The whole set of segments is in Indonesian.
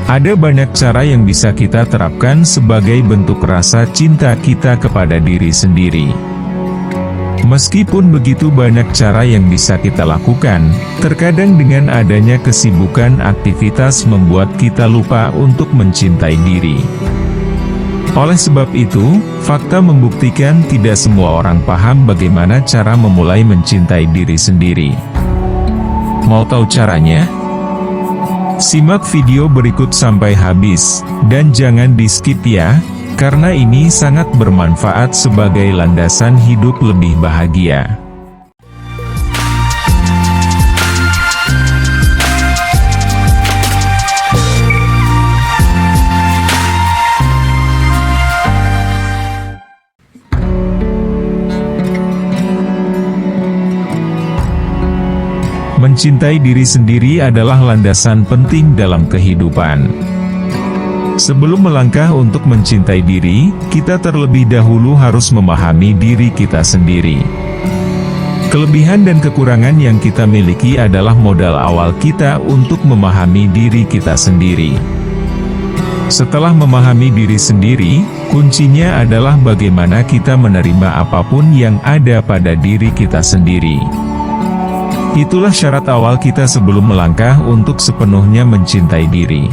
Ada banyak cara yang bisa kita terapkan sebagai bentuk rasa cinta kita kepada diri sendiri. Meskipun begitu banyak cara yang bisa kita lakukan, terkadang dengan adanya kesibukan aktivitas membuat kita lupa untuk mencintai diri. Oleh sebab itu, fakta membuktikan tidak semua orang paham bagaimana cara memulai mencintai diri sendiri. Mau tahu caranya? Simak video berikut sampai habis, dan jangan di-skip ya, karena ini sangat bermanfaat sebagai landasan hidup lebih bahagia. Mencintai diri sendiri adalah landasan penting dalam kehidupan. Sebelum melangkah untuk mencintai diri, kita terlebih dahulu harus memahami diri kita sendiri. Kelebihan dan kekurangan yang kita miliki adalah modal awal kita untuk memahami diri kita sendiri. Setelah memahami diri sendiri, kuncinya adalah bagaimana kita menerima apapun yang ada pada diri kita sendiri. Itulah syarat awal kita sebelum melangkah untuk sepenuhnya mencintai diri.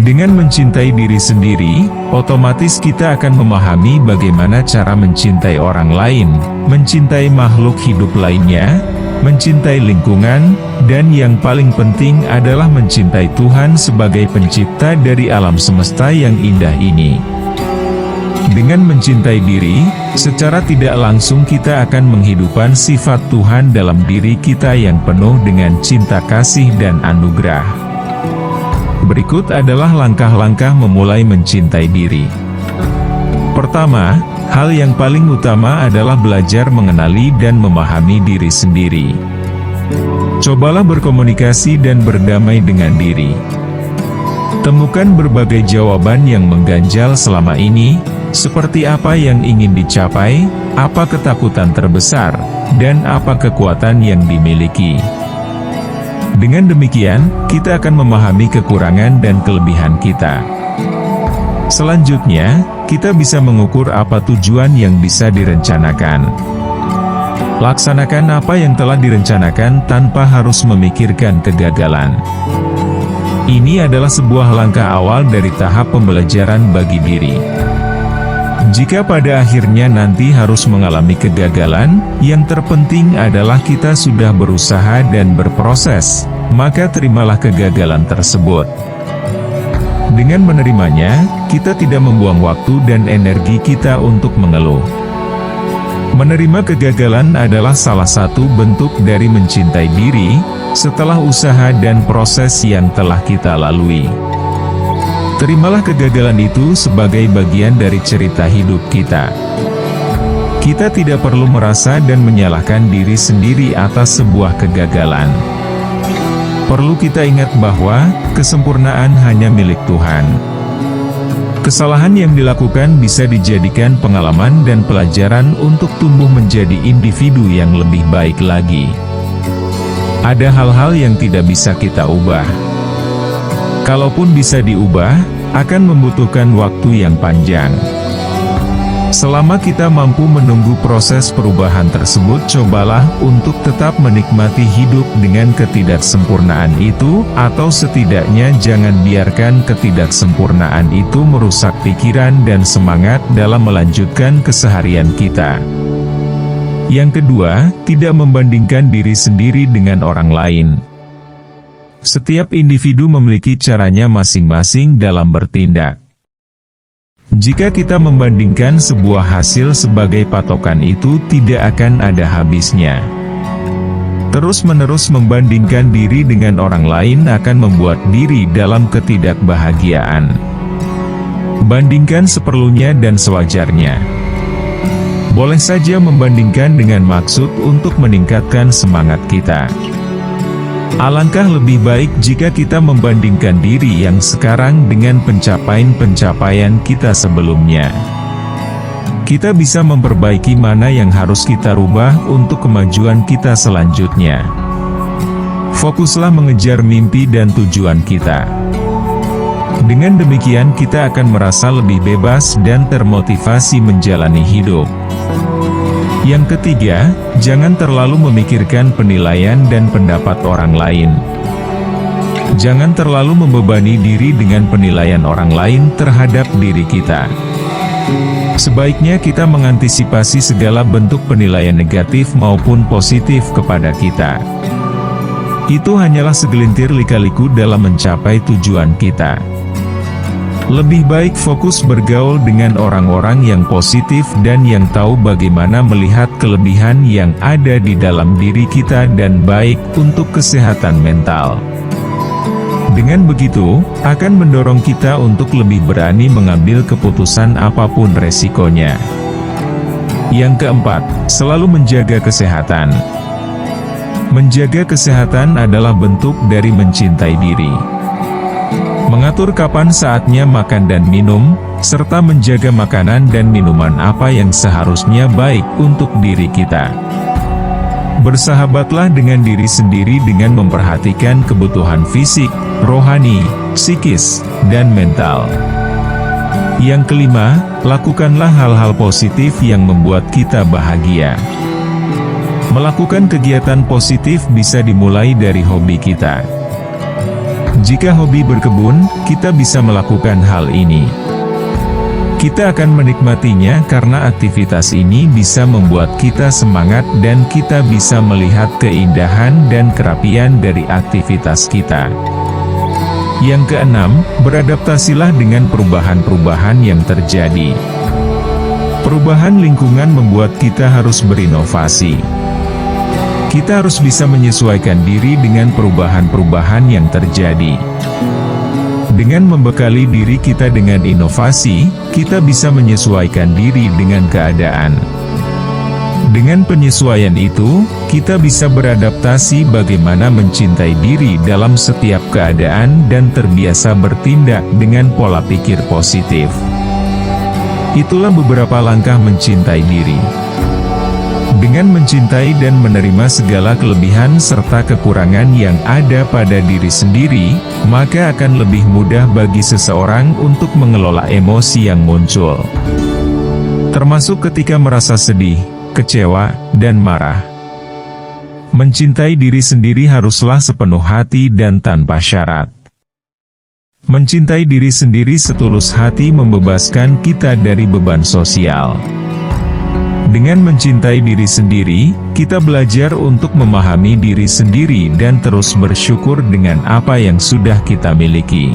Dengan mencintai diri sendiri, otomatis kita akan memahami bagaimana cara mencintai orang lain, mencintai makhluk hidup lainnya, mencintai lingkungan, dan yang paling penting adalah mencintai Tuhan sebagai pencipta dari alam semesta yang indah ini. Dengan mencintai diri, secara tidak langsung kita akan menghidupkan sifat Tuhan dalam diri kita yang penuh dengan cinta kasih dan anugerah. Berikut adalah langkah-langkah memulai mencintai diri. Pertama, hal yang paling utama adalah belajar mengenali dan memahami diri sendiri. Cobalah berkomunikasi dan berdamai dengan diri. Temukan berbagai jawaban yang mengganjal selama ini, seperti apa yang ingin dicapai, apa ketakutan terbesar, dan apa kekuatan yang dimiliki. Dengan demikian, kita akan memahami kekurangan dan kelebihan kita. Selanjutnya, kita bisa mengukur apa tujuan yang bisa direncanakan. Laksanakan apa yang telah direncanakan tanpa harus memikirkan kegagalan. Ini adalah sebuah langkah awal dari tahap pembelajaran bagi diri. Jika pada akhirnya nanti harus mengalami kegagalan, yang terpenting adalah kita sudah berusaha dan berproses, maka terimalah kegagalan tersebut. Dengan menerimanya, kita tidak membuang waktu dan energi kita untuk mengeluh. Menerima kegagalan adalah salah satu bentuk dari mencintai diri, setelah usaha dan proses yang telah kita lalui. Terimalah kegagalan itu sebagai bagian dari cerita hidup kita. Kita tidak perlu merasa dan menyalahkan diri sendiri atas sebuah kegagalan. Perlu kita ingat bahwa kesempurnaan hanya milik Tuhan. Kesalahan yang dilakukan bisa dijadikan pengalaman dan pelajaran untuk tumbuh menjadi individu yang lebih baik lagi. Ada hal-hal yang tidak bisa kita ubah. Kalaupun bisa diubah, akan membutuhkan waktu yang panjang. Selama kita mampu menunggu proses perubahan tersebut, cobalah untuk tetap menikmati hidup dengan ketidaksempurnaan itu, atau setidaknya jangan biarkan ketidaksempurnaan itu merusak pikiran dan semangat dalam melanjutkan keseharian kita. Yang kedua, tidak membandingkan diri sendiri dengan orang lain. Setiap individu memiliki caranya masing-masing dalam bertindak. Jika kita membandingkan sebuah hasil sebagai patokan, itu tidak akan ada habisnya. Terus-menerus membandingkan diri dengan orang lain akan membuat diri dalam ketidakbahagiaan. Bandingkan seperlunya dan sewajarnya. Boleh saja membandingkan dengan maksud untuk meningkatkan semangat kita. Alangkah lebih baik jika kita membandingkan diri yang sekarang dengan pencapaian-pencapaian kita sebelumnya. Kita bisa memperbaiki mana yang harus kita rubah untuk kemajuan kita selanjutnya. Fokuslah mengejar mimpi dan tujuan kita. Dengan demikian kita akan merasa lebih bebas dan termotivasi menjalani hidup. Yang ketiga, jangan terlalu memikirkan penilaian dan pendapat orang lain. Jangan terlalu membebani diri dengan penilaian orang lain terhadap diri kita. Sebaiknya kita mengantisipasi segala bentuk penilaian negatif maupun positif kepada kita. Itu hanyalah segelintir lika-liku dalam mencapai tujuan kita. Lebih baik fokus bergaul dengan orang-orang yang positif dan yang tahu bagaimana melihat kelebihan yang ada di dalam diri kita dan baik untuk kesehatan mental. Dengan begitu, akan mendorong kita untuk lebih berani mengambil keputusan apapun resikonya. Yang keempat, selalu menjaga kesehatan. Menjaga kesehatan adalah bentuk dari mencintai diri. Mengatur kapan saatnya makan dan minum, serta menjaga makanan dan minuman apa yang seharusnya baik untuk diri kita. Bersahabatlah dengan diri sendiri dengan memperhatikan kebutuhan fisik, rohani, psikis, dan mental. Yang kelima, lakukanlah hal-hal positif yang membuat kita bahagia. Melakukan kegiatan positif bisa dimulai dari hobi kita. Jika hobi berkebun, kita bisa melakukan hal ini. Kita akan menikmatinya karena aktivitas ini bisa membuat kita semangat dan kita bisa melihat keindahan dan kerapian dari aktivitas kita. Yang keenam, beradaptasilah dengan perubahan-perubahan yang terjadi. Perubahan lingkungan membuat kita harus berinovasi. Kita harus bisa menyesuaikan diri dengan perubahan-perubahan yang terjadi. Dengan membekali diri kita dengan inovasi, kita bisa menyesuaikan diri dengan keadaan. Dengan penyesuaian itu, kita bisa beradaptasi bagaimana mencintai diri dalam setiap keadaan dan terbiasa bertindak dengan pola pikir positif. Itulah beberapa langkah mencintai diri. Dengan mencintai dan menerima segala kelebihan serta kekurangan yang ada pada diri sendiri, maka akan lebih mudah bagi seseorang untuk mengelola emosi yang muncul. Termasuk ketika merasa sedih, kecewa, dan marah. Mencintai diri sendiri haruslah sepenuh hati dan tanpa syarat. Mencintai diri sendiri setulus hati membebaskan kita dari beban sosial. Dengan mencintai diri sendiri, kita belajar untuk memahami diri sendiri dan terus bersyukur dengan apa yang sudah kita miliki.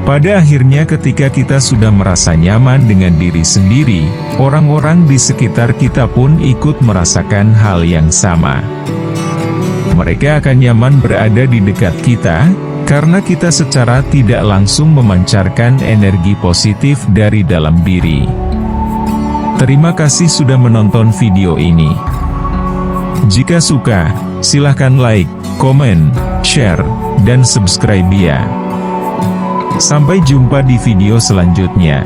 Pada akhirnya ketika kita sudah merasa nyaman dengan diri sendiri, orang-orang di sekitar kita pun ikut merasakan hal yang sama. Mereka akan nyaman berada di dekat kita, karena kita secara tidak langsung memancarkan energi positif dari dalam diri. Terima kasih sudah menonton video ini. Jika suka, silahkan like, komen, share, dan subscribe ya. Sampai jumpa di video selanjutnya.